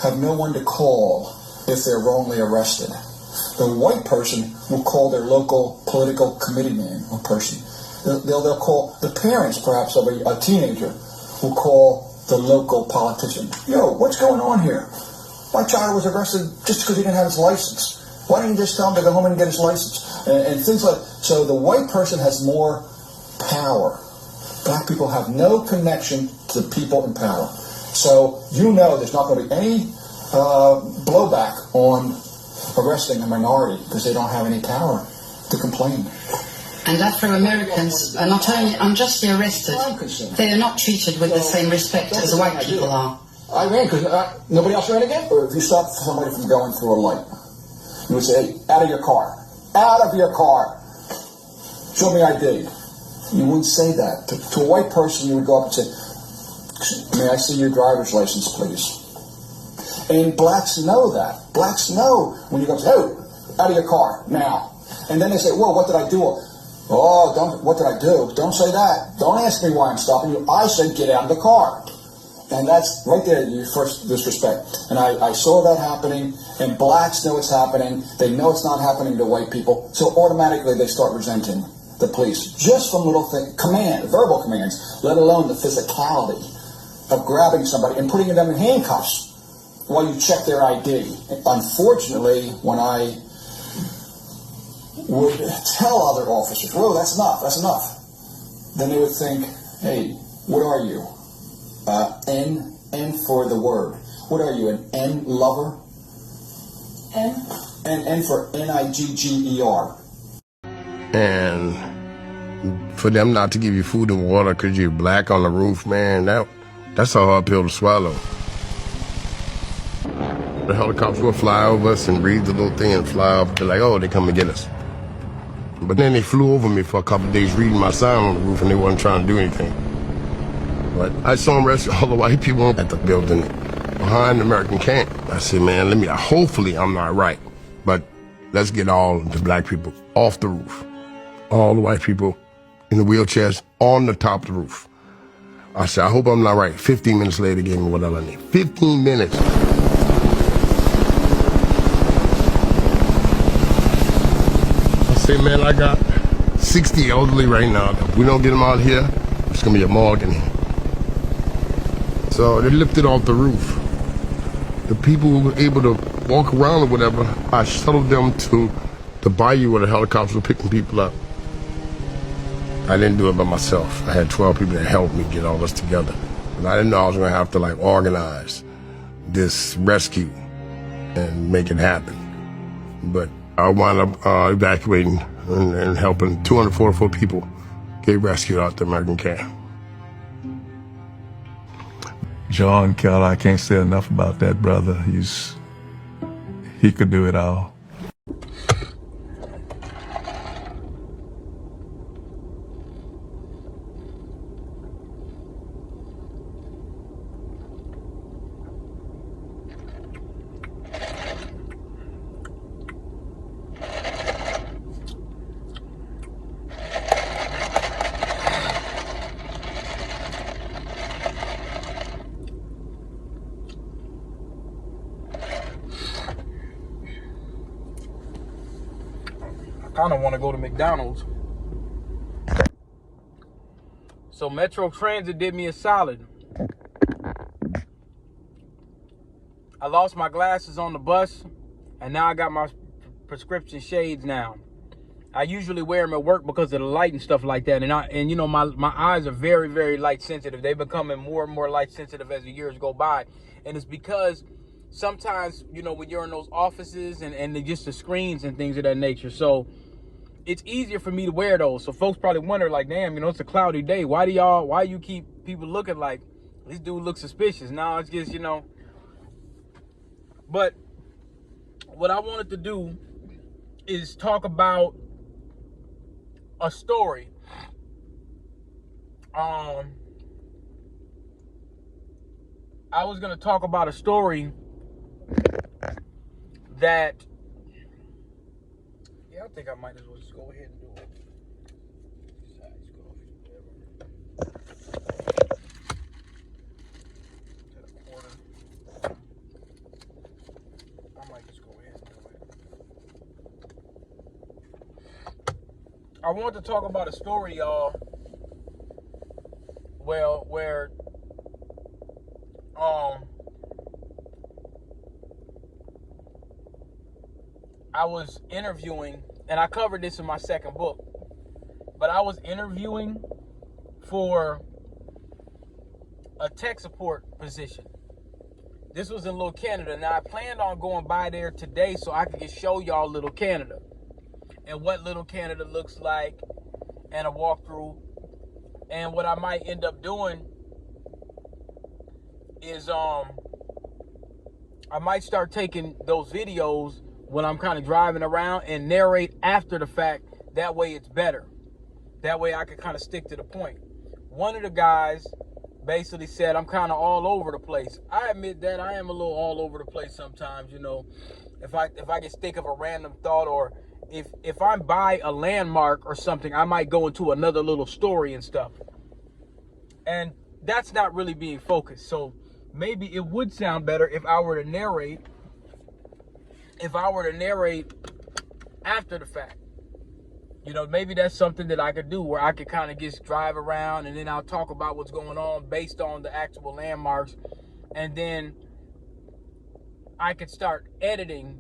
have no one to call if they're wrongly arrested. The white person will call their local political committee man or person. They'll call the parents, perhaps, of a teenager, will call the local politician. Yo, what's going on here? My child was arrested just because he didn't have his license. Why didn't you just tell him to go home and get his license? And things like, so the white person has more power. Black people have no connection to the people in power. So you know there's not going to be any blowback on arresting a minority because they don't have any power to complain. And Afro-Americans are not only unjustly arrested, they are not treated with the same respect as white people are. I ran because nobody else ran again? Or if you stop somebody from going through a light, you would say, hey, out of your car. Out of your car. Show me ID. You wouldn't say that. To a white person, you would go up and say, may I see your driver's license, please? And blacks know that. Blacks know when you go, hey, out of your car, now. And then they say, whoa, what did I do? Oh, what did I do? Don't say that. Don't ask me why I'm stopping you. I said get out of the car. And that's right there, you first disrespect. And I saw that happening, and blacks know it's happening. They know it's not happening to white people, so automatically they start resenting the police. Just from little verbal commands, let alone the physicality of grabbing somebody and putting them in handcuffs while you check their ID. Unfortunately, when I would tell other officers, whoa, that's enough, then they would think, hey, what are you? N for the word. What are you, an N lover? N? N for Nigger. And for them not to give you food and water because you're black on the roof, man, that's a hard pill to swallow. The helicopter will fly over us and read the little thing and fly up. They're like, oh, they come and get us. But then they flew over me for a couple of days reading my sign on the roof, and they wasn't trying to do anything. But I saw them rescue all the white people at the building behind the American camp. I said, man, hopefully I'm not right, but let's get all the black people off the roof. All the white people in the wheelchairs on the top of the roof. I said, I hope I'm not right. 15 minutes later, they gave me whatever I need. 15 minutes. I said, man, I got 60 elderly right now. If we don't get them out here, it's going to be a morgue in here. So they lifted off the roof. The people who were able to walk around or whatever, I shuttled them to the bayou where the helicopters were picking people up. I didn't do it by myself. I had 12 people that helped me get all this together. And I didn't know I was gonna have to organize this rescue and make it happen. But I wound up evacuating and helping 244 people get rescued out the American camp. John Kell, I can't say enough about that brother. He could do it all. I kind of want to go to McDonald's. So Metro Transit did me a solid. I lost my glasses on the bus, and now I got my prescription shades now. I usually wear them at work because of the light and stuff like that. And you know, my eyes are very, very light sensitive. They're becoming more and more light sensitive as the years go by. And it's because sometimes, you know, when you're in those offices and just the screens and things of that nature. So it's easier for me to wear those. So folks probably wonder, like, damn, you know, it's a cloudy day. Why you keep people looking like this dude looks suspicious? No, it's just, you know. But what I wanted to do is talk about a story. I was going to talk about a story that, yeah, I think I might as well just go ahead and do it. I want to talk about a story, y'all. Well, where I was interviewing, and I covered this in my second book, but I was interviewing for a tech support position. This was in Little Canada. Now, I planned on going by there today so I could just show y'all Little Canada and what Little Canada looks like, and a walkthrough. And what I might end up doing is I might start taking those videos when I'm kind of driving around and narrate after the fact. That way it's better. That way I can kind of stick to the point. One of the guys basically said I'm kind of all over the place. I admit that I am a little all over the place sometimes, you know. If I just think of a random thought, or if I'm by a landmark or something, I might go into another little story and stuff. And that's not really being focused. So maybe it would sound better if I were to narrate. If I were to narrate after the fact. You know, maybe that's something that I could do, where I could kind of just drive around and then I'll talk about what's going on based on the actual landmarks. And then I could start editing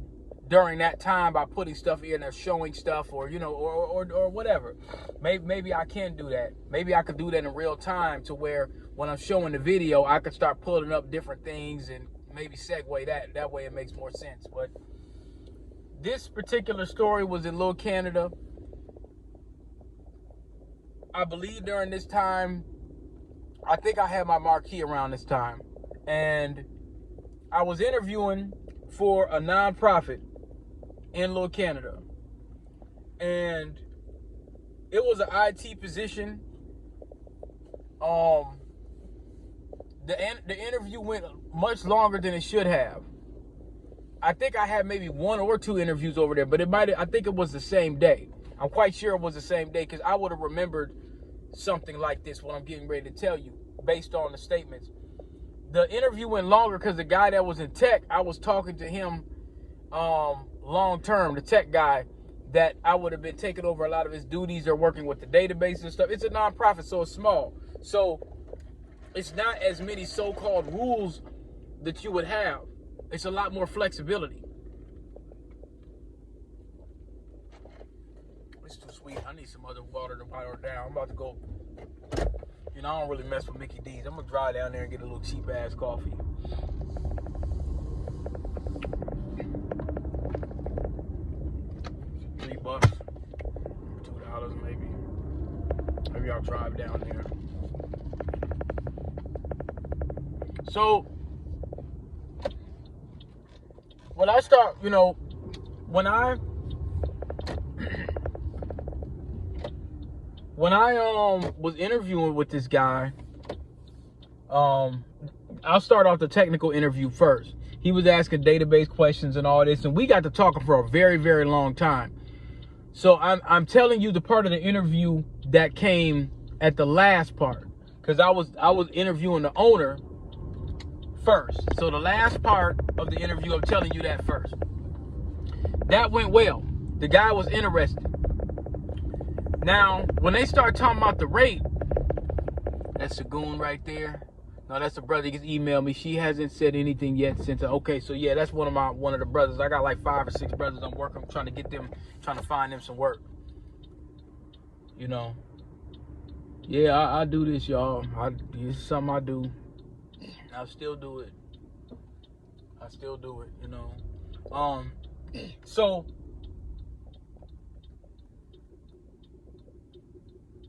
during that time by putting stuff in or showing stuff, or, you know, or whatever. Maybe I can do that. Maybe I could do that in real time, to where when I'm showing the video, I could start pulling up different things and maybe segue that. That way it makes more sense. But this particular story was in Little Canada. I believe during this time, I think I had my marquee around this time. And I was interviewing for a nonprofit in Little Canada. And it was an IT position. The interview went much longer than it should have. I think I had maybe 1 or 2 interviews over there, but I think it was the same day. I'm quite sure it was the same day, because I would have remembered something like this, what I'm getting ready to tell you, based on the statements. The interview went longer because the guy that was in tech, I was talking to him long term, the tech guy, that I would have been taking over a lot of his duties, or working with the database and stuff. It's a nonprofit, so it's small. So it's not as many so-called rules that you would have. It's a lot more flexibility. It's too sweet. I need some other water to water it down. I'm about to go. You know, I don't really mess with Mickey D's. I'm gonna drive down there and get a little cheap ass coffee. $3, $2 maybe. Maybe I'll drive down there. So when I start, you know, when I was interviewing with this guy, I'll start off the technical interview first. He was asking database questions and all this, and we got to talking for a very, very long time. So I'm telling you the part of the interview that came at the last part, because I was interviewing the owner first. So the last part of the interview, I'm telling you that first. That went well. The guy was interested. Now, when they start talking about the rate, that's a goon right there. No, that's a brother. He just emailed me. She hasn't said anything yet since. Okay, so yeah, that's one of the brothers. I got like 5 or 6 brothers I'm working, trying to find them some work. You know. Yeah, I do this, y'all. This is something I do. I still do it. You know. So.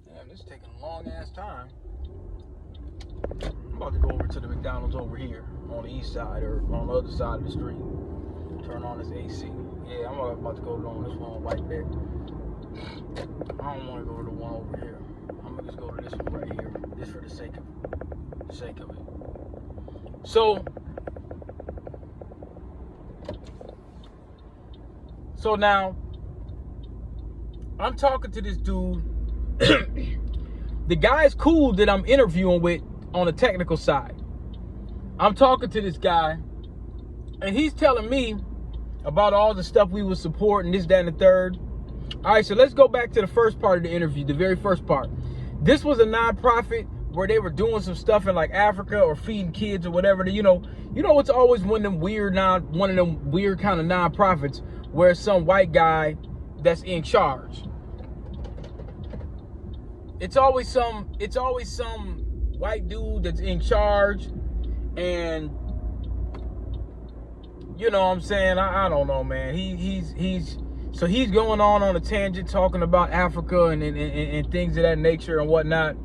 Damn, this is taking a long ass time. I'm about to go over to the McDonald's over here on the east side, or on the other side of the street. Turn on this AC. Yeah, I'm about to go on this one right there. I don't want to go to the one over here. I'm gonna just go to this one right here, just for the sake of it. So now I'm talking to this dude. The guy's cool that I'm interviewing with on the technical side. I'm talking to this guy, and he's telling me about all the stuff we would support and this, that, and the third. All right, so let's go back to the first part of the interview, the very first part. This was a nonprofit where they were doing some stuff in like Africa or feeding kids or whatever. You know, it's always one of them weird kind of nonprofits where some white guy that's in charge. It's always some white dude that's in charge, and you know what I'm saying? I don't know, man. He's going on a tangent talking about Africa and things of that nature and whatnot.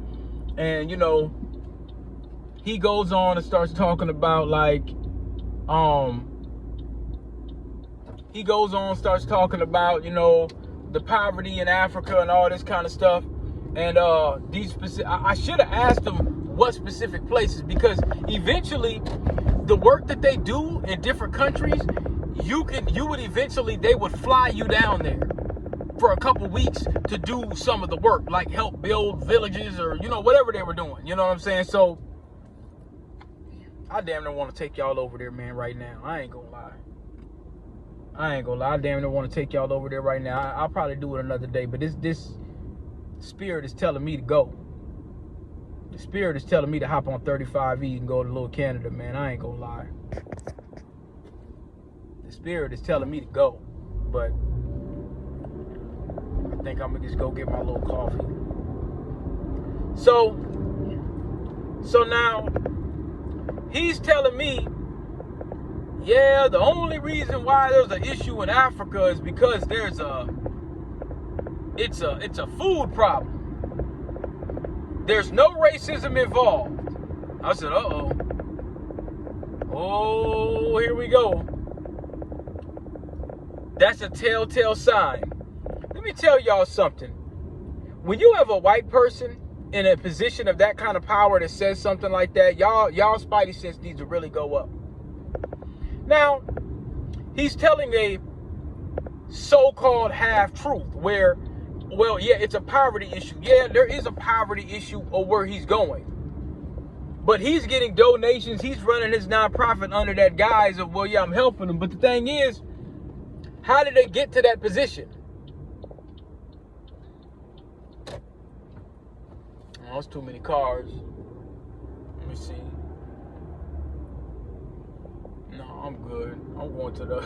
And, you know, he goes on and starts talking about like, you know, the poverty in Africa and all this kind of stuff. And I should have asked him what specific places, because eventually the work that they do in different countries, they would fly you down there for a couple weeks to do some of the work, like help build villages or, you know, whatever they were doing. You know what I'm saying? So I damn near want to take y'all over there, man, right now. I ain't gonna lie. I damn near want to take y'all over there right now. I'll probably do it another day, but this spirit is telling me to go. The spirit is telling me to hop on 35E and go to Little Canada, man. I ain't gonna lie. The spirit is telling me to go, but I think I'm gonna just go get my little coffee. So now he's telling me, yeah, the only reason why there's an issue in Africa is because it's a food problem. There's no racism involved. I said, uh-oh. Oh, here we go. That's a telltale sign. Let me tell y'all something. When you have a white person in a position of that kind of power that says something like that, y'all spidey sense needs to really go up. Now, he's telling a so-called half-truth where, well, yeah, it's a poverty issue. Yeah, there is a poverty issue of where he's going. But he's getting donations. He's running his nonprofit under that guise of, well, yeah, I'm helping them. But the thing is, how did they get to that position? Oh, it's too many cars. Let me see. No, I'm good. I'm going to the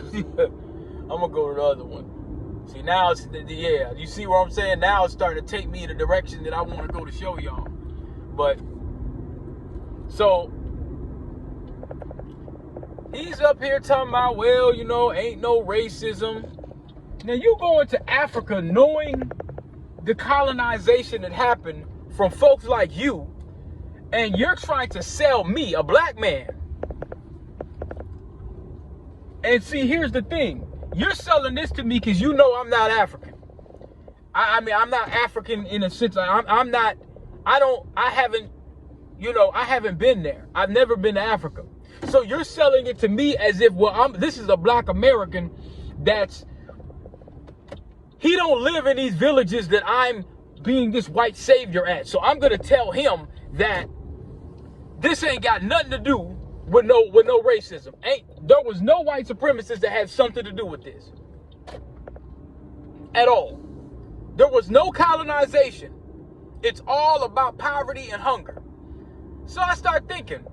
I'm gonna go to the other one. See, now it's yeah, you see what I'm saying? Now it's starting to take me in the direction that I want to go to show y'all. But so he's up here talking about, well, you know, ain't no racism. Now you go into Africa knowing the colonization that happened from folks like you, and you're trying to sell me, a black man. And see, here's the thing. You're selling this to me because you know I'm not African. I mean, I'm not African in a sense. I haven't been there. I've never been to Africa. So you're selling it to me as if, well, this is a black American he don't live in these villages that I'm being this white savior at. So I'm going to tell him that this ain't got nothing to do with no racism. There was no white supremacists that had something to do with this at all. There was no colonization. It's all about poverty and hunger. So I start thinking,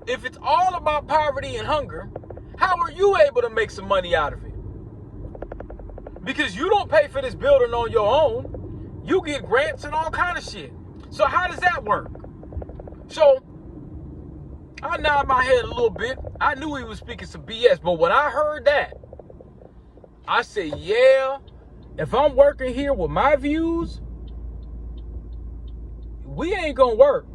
if it's all about poverty and hunger, how are you able to make some money out of it? Because you don't pay for this building on your own. You get grants and all kind of shit. So how does that work? So I nod my head a little bit. I knew he was speaking some BS, but when I heard that, I said, yeah, if I'm working here with my views, we ain't gonna work.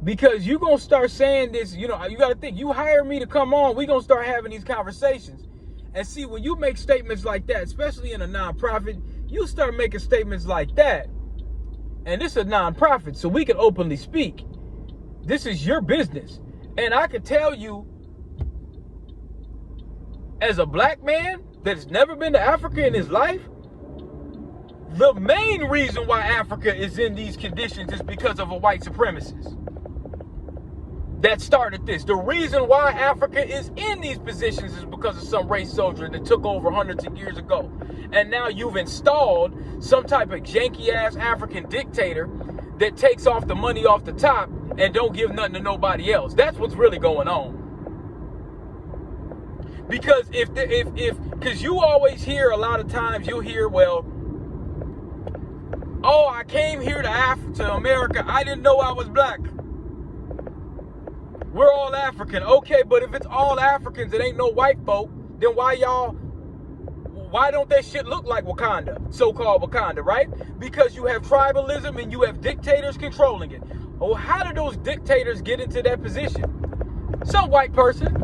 Because you gonna start saying this, you know, you gotta think, you hire me to come on, we gonna start having these conversations. And see, when you make statements like that, especially in a nonprofit, you start making statements like that. And this is a nonprofit, so we can openly speak. This is your business. And I can tell you, as a black man that's never been to Africa in his life, the main reason why Africa is in these conditions is because of a white supremacist. that started this. The reason why Africa is in these positions is because of some race soldier that took over hundreds of years ago. And now you've installed some type of janky-ass African dictator that takes off the money off the top and don't give nothing to nobody else. That's what's really going on. Because because you always hear, a lot of times you'll hear, well, oh, I came here to America, I didn't know I was black. We're all African. Okay, but if it's all Africans, it ain't no white folk, then why don't that shit look like Wakanda, so-called Wakanda, right? Because you have tribalism and you have dictators controlling it. Oh, how did those dictators get into that position? Some white person,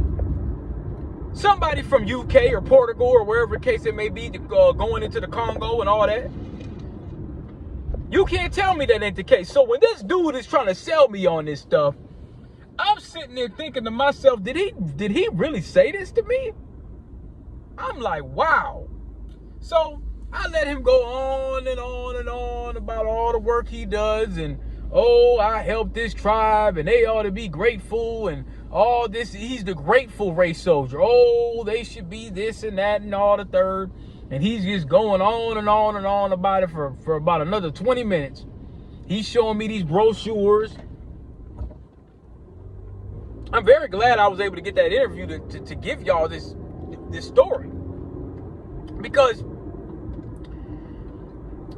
somebody from UK or Portugal or wherever the case it may be, going into the Congo and all that. You can't tell me that ain't the case. So when this dude is trying to sell me on this stuff, I'm sitting there thinking to myself, did he really say this to me? I'm like, wow. So I let him go on and on and on about all the work he does, and oh, I helped this tribe and they ought to be grateful and all this. He's the grateful race soldier. Oh, they should be this and that and all the third. And he's just going on and on and on about it for about another 20 minutes. He's showing me these brochures. I'm very glad I was able to get that interview to give y'all this story. Because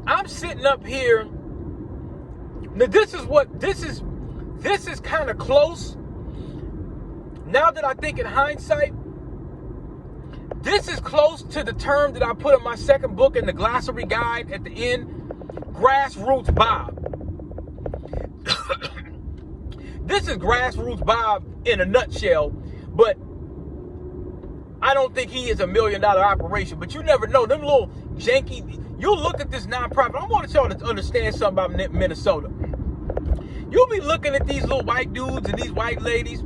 I'm sitting up here. Now this is kind of close. Now that I think in hindsight, this is close to the term that I put in my second book in the glossary guide at the end, grassroots Bob. This is grassroots Bob in a nutshell, but I don't think he is $1 million operation. But you never know. Them little janky, you look at this nonprofit. I want y'all to understand something about Minnesota. You'll be looking at these little white dudes and these white ladies,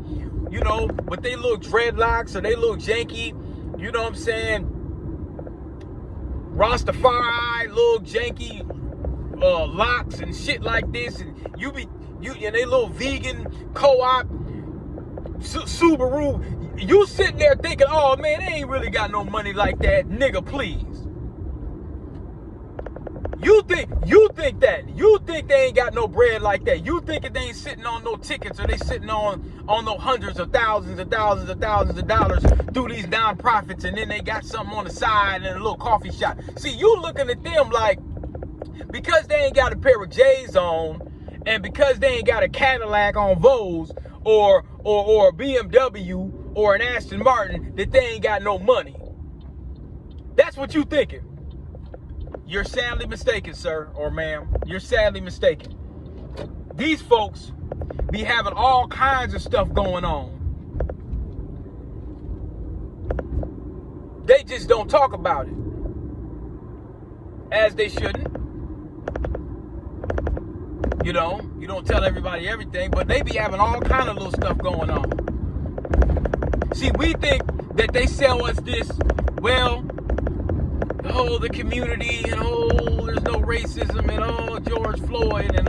you know, with they little dreadlocks or they little janky, you know what I'm saying, Rastafari, little janky locks and shit like this, and and they little vegan co-op Subaru. You sitting there thinking, oh man, they ain't really got no money like that, nigga, please. You think that. You think they ain't got no bread like that. You think they ain't sitting on no tickets, or they sitting on no hundreds of thousands of thousands of thousands of dollars through these nonprofits, and then they got something on the side and a little coffee shop. See, you looking at them like, because they ain't got a pair of J's on, and because they ain't got a Cadillac on Vos, or a BMW, or an Aston Martin, that they ain't got no money. That's what you thinking. You're sadly mistaken, sir or ma'am. You're sadly mistaken. These folks be having all kinds of stuff going on. They just don't talk about it, as they shouldn't. You know, you don't tell everybody everything, but they be having all kind of little stuff going on. See, we think that they sell us this, well, oh, the community, and oh, there's no racism, and oh, George Floyd, and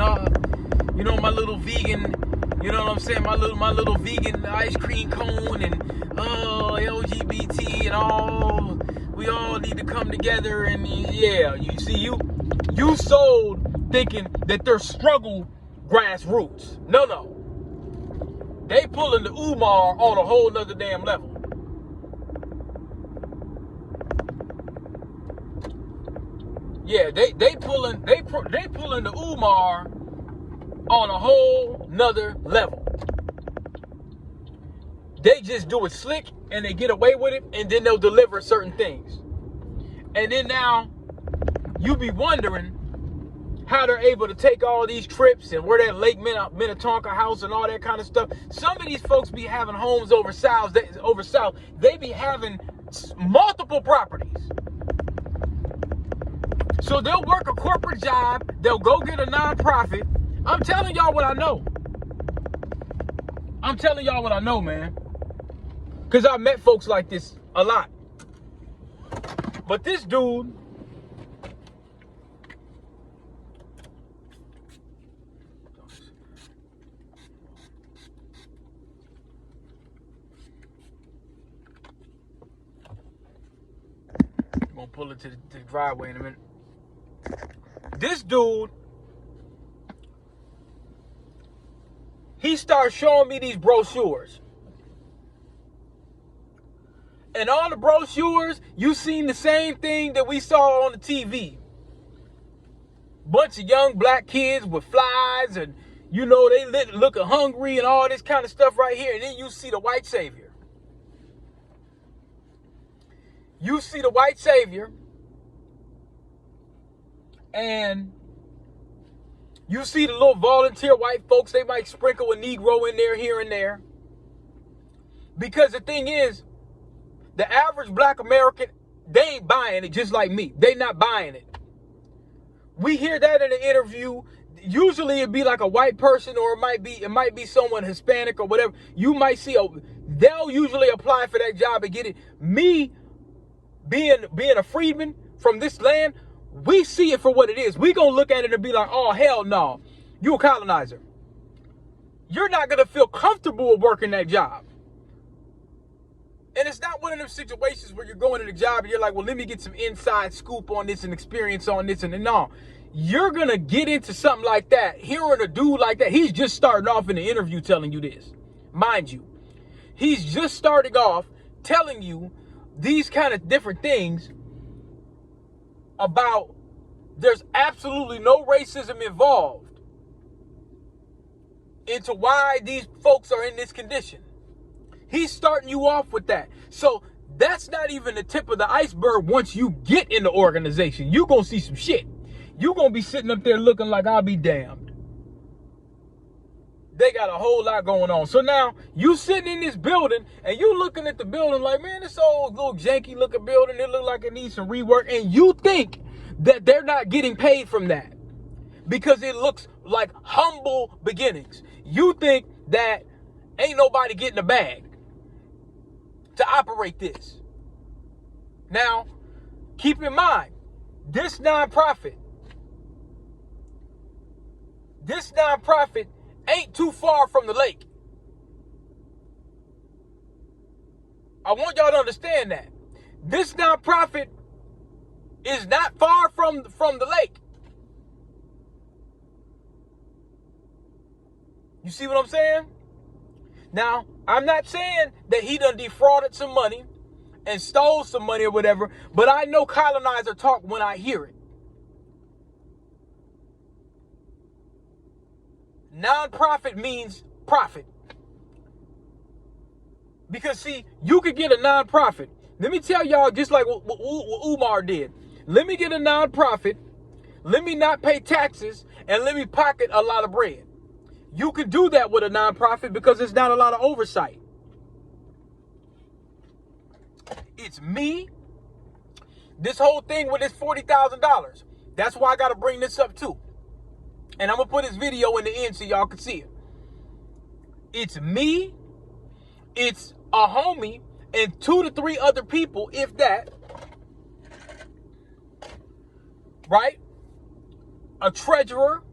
you know, my little vegan, you know what I'm saying, my little vegan ice cream cone, and oh, LGBT, and all, we all need to come together, and yeah, you see, you sold thinking that they're struggle grassroots. No. They pulling the Umar on a whole nother damn level. Yeah, they pulling the Umar on a whole nother level. They just do it slick and they get away with it, and then they'll deliver certain things. And then now you be wondering how they're able to take all these trips and where that Lake Minnetonka house and all that kind of stuff. Some of these folks be having homes over south. They be having multiple properties. So they'll work a corporate job. They'll go get a nonprofit. I'm telling y'all what I know. I'm telling y'all what I know, man. Because I've met folks like this a lot. But this dude, pull it to the driveway in a minute. This dude, he starts showing me these brochures. And all the brochures, you seen the same thing that we saw on the TV. Bunch of young black kids with flies and, you know, they looking hungry and all this kind of stuff right here. And then you see the white savior. You see the white savior. And you see the little volunteer white folks. They might sprinkle a Negro in there, here and there. Because the thing is, the average black American, they ain't buying it just like me. They not buying it. We hear that in an interview. Usually it'd be like a white person, or it might be someone Hispanic or whatever. You might see they'll usually apply for that job and get it. Me being a freedman from this land, we see it for what it is. We gonna look at it and be like, oh hell no, you a colonizer. You're not gonna feel comfortable working that job. And it's not one of them situations where you're going to the job and you're like, well, let me get some inside scoop on this and experience on this. And no, you're going to get into something like that. Hearing a dude like that, he's just starting off in the interview telling you this. Mind you, he's just starting off telling you these kind of different things about there's absolutely no racism involved into why these folks are in this condition. He's starting you off with that. So that's not even the tip of the iceberg. Once you get in the organization, you're going to see some shit. You're going to be sitting up there looking like I'll be damned. They got a whole lot going on. So now you sitting in this building and you looking at the building like, man, this old little janky looking building. It look like it needs some rework. And you think that they're not getting paid from that because it looks like humble beginnings. You think that ain't nobody getting a bag to operate this. Now, keep in mind, this nonprofit ain't too far from the lake. I want y'all to understand that. This nonprofit is not far from the lake. You see what I'm saying? Now, I'm not saying that he done defrauded some money and stole some money or whatever, but I know colonizer talk when I hear it. Non-profit means profit. Because see, you could get a non-profit. Let me tell y'all, just like what Umar did. Let me get a non-profit, let me not pay taxes, and let me pocket a lot of bread. You can do that with a nonprofit because there's not a lot of oversight. It's me. This whole thing with this $40,000. That's why I got to bring this up too. And I'm going to put this video in the end so y'all can see it. It's me. It's a homie and 2 to 3 other people, if that. Right? A treasurer.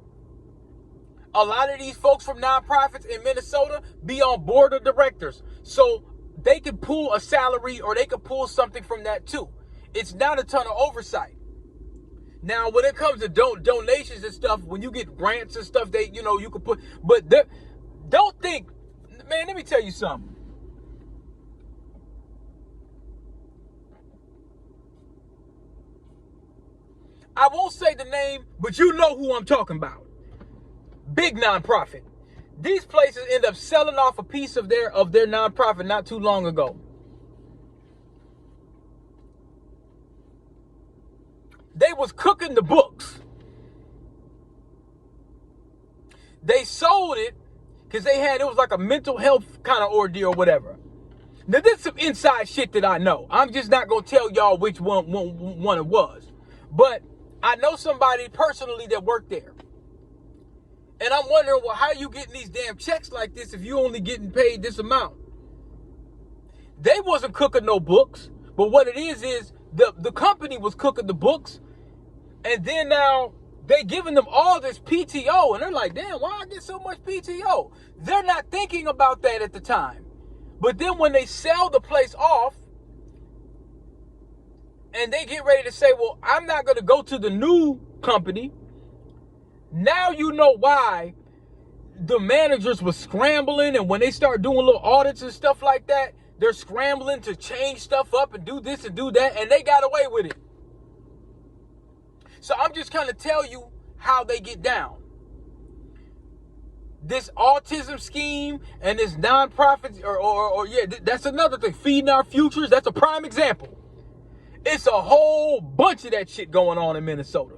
A lot of these folks from nonprofits in Minnesota be on board of directors. So they could pull a salary or they could pull something from that too. It's not a ton of oversight. Now, when it comes to donations and stuff, when you get grants and stuff, you could put, but don't think, man, let me tell you something. I won't say the name, but you know who I'm talking about. Big nonprofit. These places end up selling off a piece of their nonprofit not too long ago. They was cooking the books. They sold it because it was like a mental health kind of ordeal or whatever. Now, this is some inside shit that I know. I'm just not going to tell y'all which one it was. But I know somebody personally that worked there. And I'm wondering, well, how are you getting these damn checks like this if you only getting paid this amount? They wasn't cooking no books. But what it is the company was cooking the books. And then now they giving them all this PTO. And they're like, damn, why I get so much PTO? They're not thinking about that at the time. But then when they sell the place off, And they get ready to say, well, I'm not going to go to the new company. Now you know why the managers were scrambling, and when they start doing little audits and stuff like that, they're scrambling to change stuff up and do this and do that, and they got away with it. So I'm just kind of tell you how they get down. This autism scheme and this nonprofit, that's another thing. Feeding Our Futures, that's a prime example. It's a whole bunch of that shit going on in Minnesota.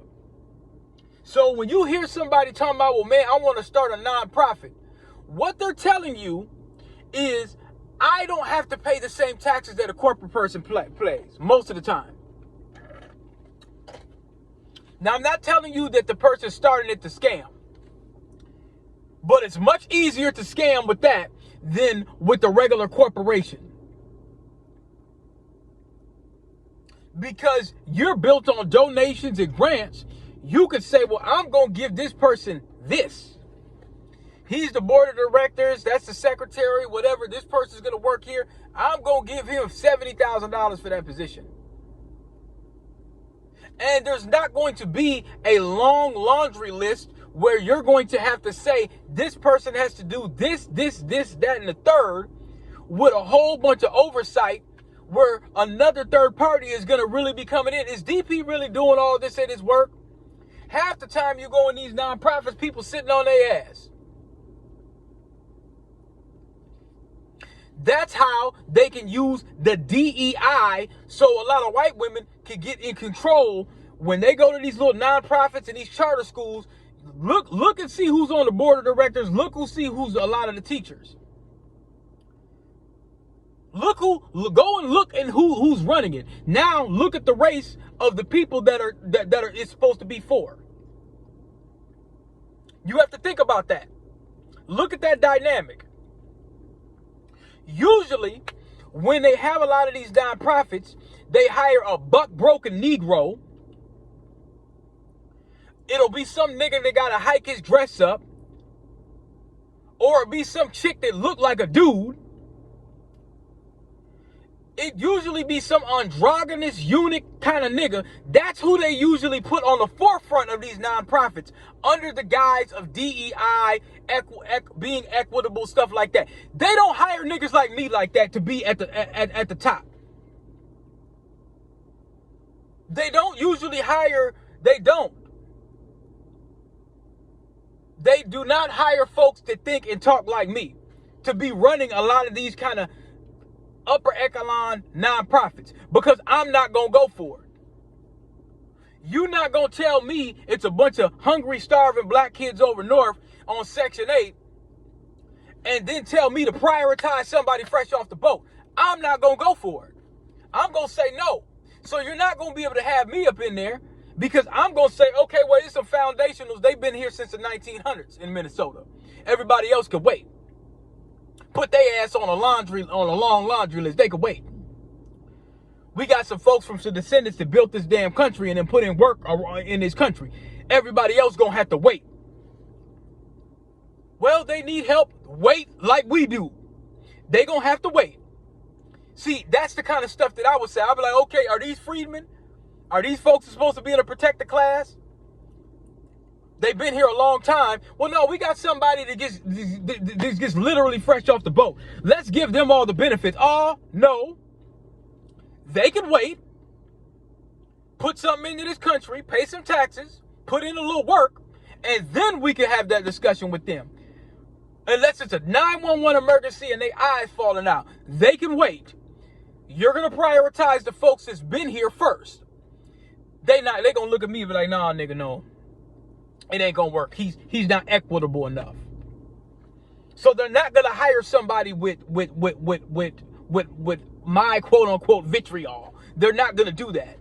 So when you hear somebody talking about, well, man, I want to start a nonprofit, what they're telling you is, I don't have to pay the same taxes that a corporate person pays most of the time. Now, I'm not telling you that the person starting it to scam, but it's much easier to scam with that than with the regular corporation. Because you're built on donations and grants, you could say, well, I'm going to give this person this. He's the board of directors, that's the secretary, whatever, this person's going to work here. I'm going to give him $70,000 for that position. And there's not going to be a long laundry list where you're going to have to say, this person has to do this, that, and the third, with a whole bunch of oversight, where another third party is going to really be coming in. Is DP really doing all this at his work? Half the time you go in these nonprofits, people sitting on their ass. That's how they can use the DEI, so a lot of white women can get in control when they go to these little nonprofits and these charter schools. Look and see who's on the board of directors. See who's a lot of the teachers. Go and look and who's running it. Now look at the race of the people that are it's supposed to be for. You have to think about that. Look at that dynamic. Usually, when they have a lot of these nonprofits, they hire a buck-broken Negro. It'll be some nigga that gotta hike his dress up. Or it'll be some chick that look like a dude. It usually be some androgynous eunuch kind of nigga. That's who they usually put on the forefront of these nonprofits, under the guise of DEI, being equitable, stuff like that. They don't hire niggas like me like that to be at the top. They don't usually hire. They do not hire folks that think and talk like me to be running a lot of these kind of upper echelon nonprofits, because I'm not going to go for it. You're not going to tell me it's a bunch of hungry, starving black kids over north on Section 8 and then tell me to prioritize somebody fresh off the boat. I'm not going to go for it. I'm going to say no. So you're not going to be able to have me up in there, because I'm going to say, okay, well, it's some foundationals. They've been here since the 1900s in Minnesota. Everybody else could wait. Put their ass on a long laundry list. They could wait. We got some folks from some descendants that built this damn country and then put in work in this country. Everybody else gonna have to wait. Well, they need help. Wait like we do. They gonna have to wait. See, that's the kind of stuff that I would say. I'd be like, okay, are these freedmen? Are these folks supposed to be in a protected class? They've been here a long time. Well, no, we got somebody that gets literally fresh off the boat. Let's give them all the benefits. Oh, no. They can wait. Put something into this country, pay some taxes, put in a little work, and then we can have that discussion with them. Unless it's a 911 emergency and their eyes falling out. They can wait. You're going to prioritize the folks that's been here first. They going to look at me and be like, nah, nigga, no. It ain't gonna work. He's not equitable enough. So they're not gonna hire somebody with my quote unquote vitriol. They're not gonna do that.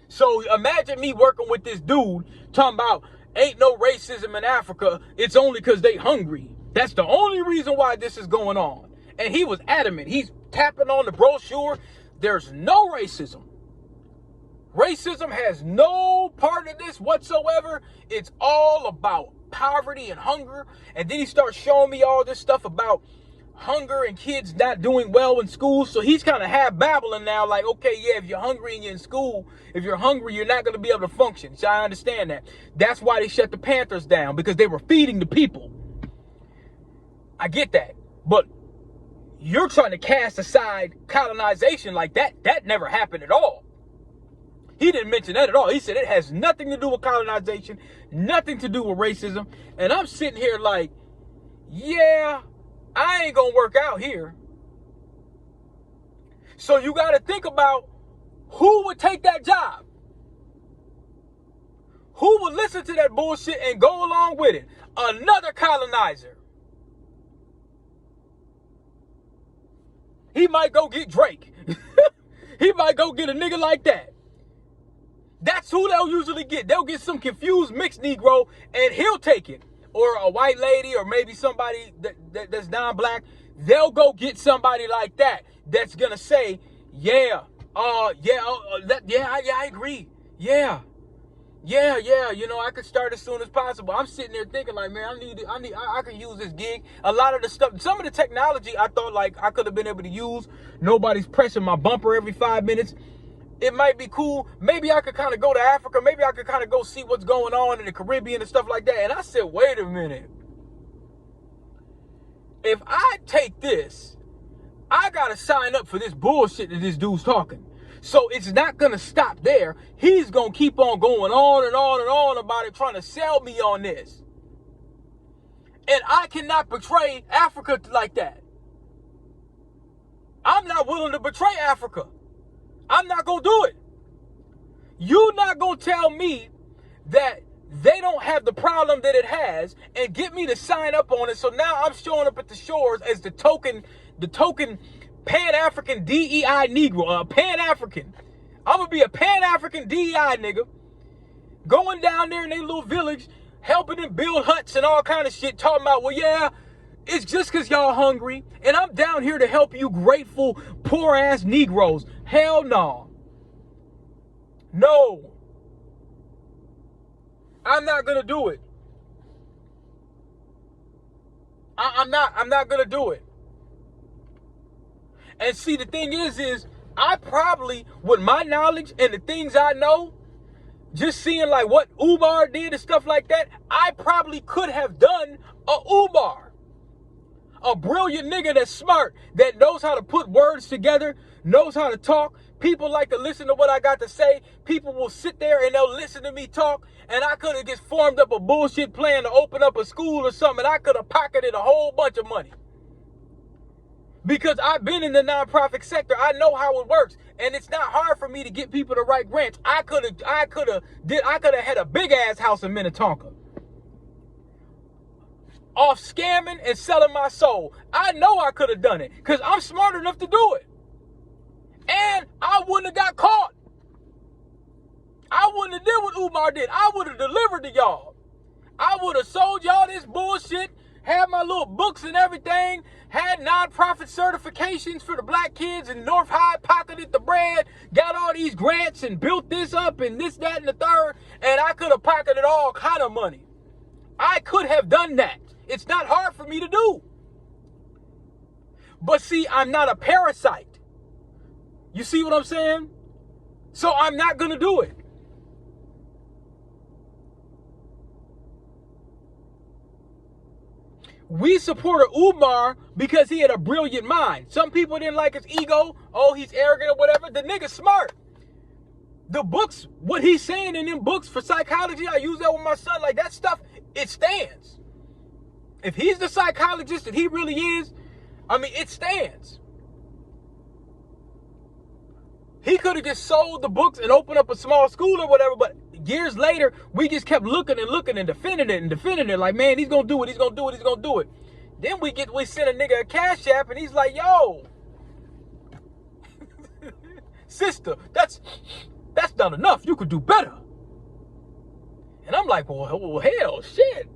So imagine me working with this dude talking about ain't no racism in Africa. It's only because they hungry. That's the only reason why this is going on. And he was adamant. He's tapping on the brochure. There's no racism. Racism has no part of this whatsoever. It's all about poverty and hunger. And then he starts showing me all this stuff about hunger and kids not doing well in school. So he's kind of half babbling now, like, okay, yeah, if you're hungry and you're in school, if you're hungry, you're not going to be able to function. So I understand that. That's why they shut the Panthers down, because they were feeding the people. I get that. But you're trying to cast aside colonization like that. That never happened at all. He didn't mention that at all. He said it has nothing to do with colonization, nothing to do with racism. And I'm sitting here like, yeah, I ain't gonna work out here. So you got to think about who would take that job. Who would listen to that bullshit and go along with it? Another colonizer. He might go get Drake. He might go get a nigga like that. That's who they'll usually get. They'll get some confused mixed Negro and he'll take it. Or a white lady, or maybe somebody that's non-black. They'll go get somebody like that that's gonna say, yeah, I agree. Yeah, you know, I could start as soon as possible. I'm sitting there thinking like, man, I could use this gig. A lot of the stuff, some of the technology I thought like I could have been able to use. Nobody's pressing my bumper every 5 minutes. It might be cool. Maybe I could kind of go to Africa. Maybe I could kind of go see what's going on in the Caribbean and stuff like that. And I said, wait a minute. If I take this, I got to sign up for this bullshit that this dude's talking. So it's not going to stop there. He's going to keep on going on and on and on about it, trying to sell me on this. And I cannot betray Africa like that. I'm not willing to betray Africa. I'm not going to do it. You're not going to tell me that they don't have the problem that it has and get me to sign up on it. So now I'm showing up at the shores as the token Pan-African DEI Negro, Pan-African. I'm going to be a Pan-African DEI nigga going down there in their little village, helping them build huts and all kind of shit, talking about, well, yeah, it's just because y'all hungry, and I'm down here to help you grateful, poor-ass Negroes. Hell no. No. I'm not going to do it. I'm not going to do it. And see, the thing is I probably, with my knowledge and the things I know, just seeing like what Umar did and stuff like that, I probably could have done a Umar. A brilliant nigga that's smart, that knows how to put words together, knows how to talk. People like to listen to what I got to say. People will sit there and they'll listen to me talk. And I could have just formed up a bullshit plan to open up a school or something. I could have pocketed a whole bunch of money. Because I've been in the nonprofit sector. I know how it works. And it's not hard for me to get people to write grants. I could have had a big ass house in Minnetonka. Off scamming and selling my soul. I know I could have done it because I'm smart enough to do it. And I wouldn't have got caught. I wouldn't have did what Umar did. I would have delivered to y'all. I would have sold y'all this bullshit, had my little books and everything, had nonprofit certifications for the black kids in North High, pocketed the bread, got all these grants and built this up and this, that, and the third, and I could have pocketed all kind of money. I could have done that. It's not hard for me to do. But see, I'm not a parasite. You see what I'm saying? So I'm not going to do it. We supported Umar because he had a brilliant mind. Some people didn't like his ego. Oh, he's arrogant or whatever. The nigga's smart. The books, what he's saying in them books for psychology, I use that with my son. Like that stuff, it stands. If he's the psychologist that he really is, I mean, it stands. He could have just sold the books and opened up a small school or whatever, but years later, we just kept looking and defending it. Like, man, he's going to do it. Then we send a nigga a cash app and he's like, yo, sister, that's not enough. You could do better. And I'm like, well, hell, shit.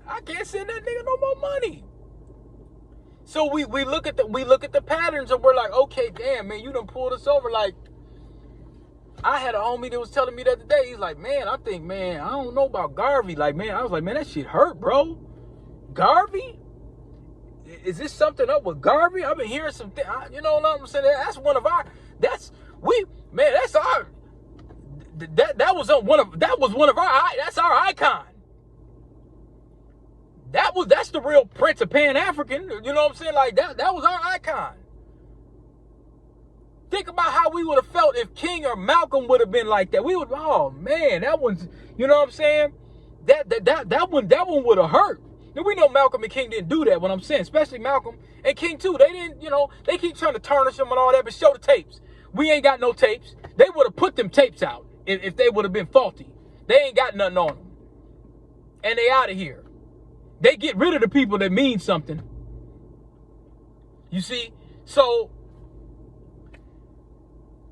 I can't send that nigga no more money. So we look at the patterns and we're like, okay, damn, man, you done pulled us over. Like, I had a homie that was telling me the other day, he's like, man, I don't know about Garvey. Like, man, I was like, man, that shit hurt, bro. Garvey? is this something up with Garvey? I've been hearing some things. You know what I'm saying? That's one of our. That's our. That was one of our. That's our icon. That's the real Prince of Pan-African. You know what I'm saying? Like that was our icon. Think about how we would have felt if King or Malcolm would have been like that. We would, oh man, that one's, you know what I'm saying? That one would have hurt. And we know Malcolm and King didn't do that, what I'm saying, especially Malcolm and King too. They didn't, they keep trying to tarnish them and all that, but show the tapes. We ain't got no tapes. They would have put them tapes out if they would have been faulty. They ain't got nothing on them. And they out of here. They get rid of the people that mean something. You see? So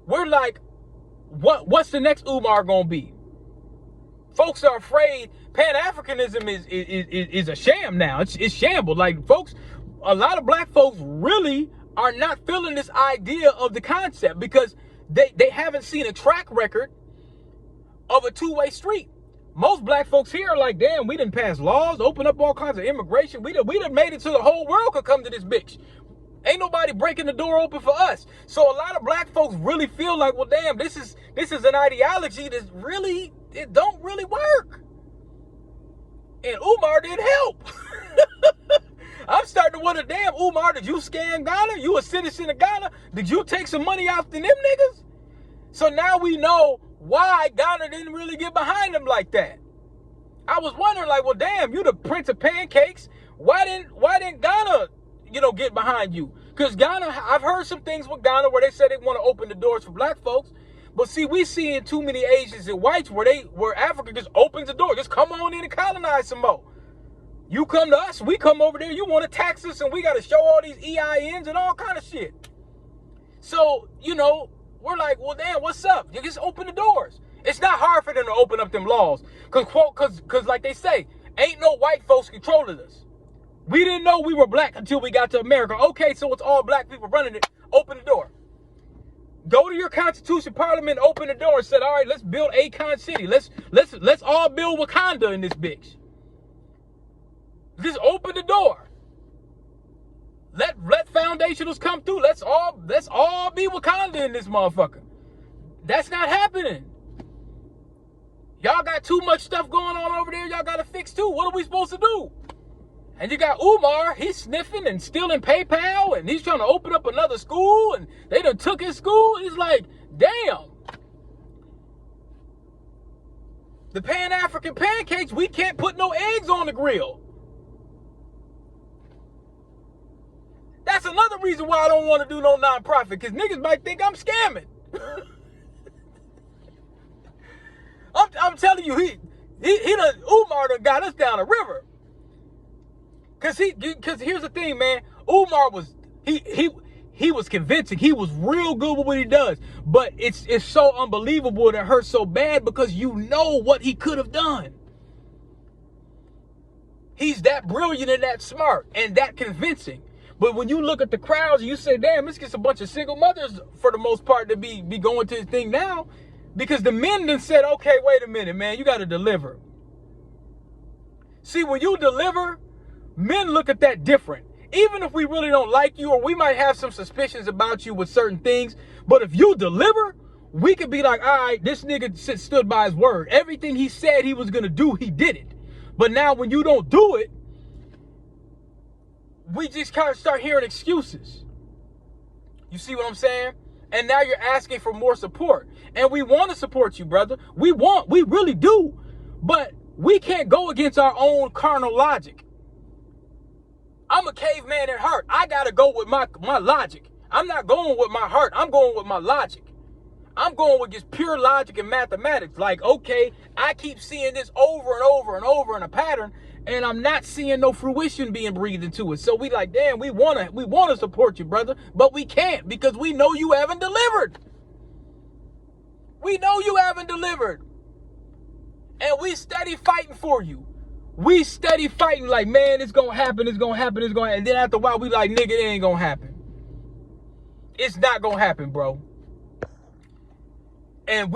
we're like, what's the next Umar gonna be? Folks are afraid. Pan-Africanism is a sham now. It's shambled. Like, folks, a lot of black folks really are not feeling this idea of the concept because they haven't seen a track record of a two-way street. Most black folks here are like, damn, we done passed laws, open up all kinds of immigration. We done made it so the whole world could come to this bitch. Ain't nobody breaking the door open for us. So a lot of black folks really feel like, well, damn, this is an ideology that really, it don't really work. And Umar didn't help. I'm starting to wonder, damn, Umar, did you scam Ghana? You a citizen of Ghana? Did you take some money off them niggas? So now we know why Ghana didn't really get behind them like that. I was wondering, like, well, damn, you the Prince of Pancakes. Why didn't Ghana, get behind you? Because Ghana, I've heard some things with Ghana where they said they want to open the doors for black folks. But see, we seeing too many Asians and whites where Africa just opens the door. Just come on in and colonize some more. You come to us, we come over there, you want to tax us, and we got to show all these EINs and all kind of shit. So, we're like, well, damn, what's up? You just open the doors. It's not hard for them to open up them laws. Because like they say, ain't no white folks controlling us. We didn't know we were black until we got to America. Okay, so it's all black people running it. Open the door. Go to your Constitution Parliament, open the door and said, all right, let's build Akon City. Let's all build Wakanda in this bitch. Just open the door. Let foundationals come through. Let's all be Wakanda in this motherfucker. That's not happening. Y'all got too much stuff going on over there. Y'all got to fix too. What are we supposed to do? And you got Umar, he's sniffing and stealing PayPal, and he's trying to open up another school, and they done took his school. He's like, damn. The Pan-African pancakes, we can't put no eggs on the grill. That's another reason why I don't want to do no nonprofit, because niggas might think I'm scamming. I'm telling you, Umar done got us down the river. Because here's the thing, man. Umar was, he was convincing. He was real good with what he does. But it's so unbelievable and it hurts so bad because you know what he could have done. He's that brilliant and that smart and that convincing. But when you look at the crowds and you say, damn, this gets a bunch of single mothers for the most part to be going to this thing now. Because the men then said, okay, wait a minute, man, you got to deliver. See, when you deliver, men look at that different. Even if we really don't like you or we might have some suspicions about you with certain things, but if you deliver, we could be like, all right, this nigga stood by his word. Everything he said he was going to do, he did it. But now when you don't do it, we just kind of start hearing excuses. You see what I'm saying? And now you're asking for more support. And we want to support you, brother. We really do. But we can't go against our own carnal logic. I'm a caveman at heart. I got to go with my logic. I'm not going with my heart. I'm going with my logic. I'm going with just pure logic and mathematics. Like, okay, I keep seeing this over and over and over in a pattern, and I'm not seeing no fruition being breathed into it. So we like, damn, we wanna support you, brother, but we can't because we know you haven't delivered. We know you haven't delivered. And we steady fighting for you. We steady fighting like, man, it's gonna happen, it's gonna happen, it's gonna happen. And then after a while, we like, nigga, it ain't gonna happen. It's not gonna happen, bro. And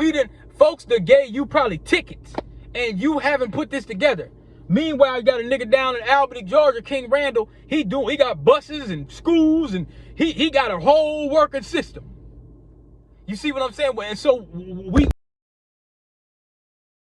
folks that gave you probably tickets, and you haven't put this together. Meanwhile, you got a nigga down in Albany, Georgia, King Randall. He got buses and schools, and he got a whole working system. You see what I'm saying? And so we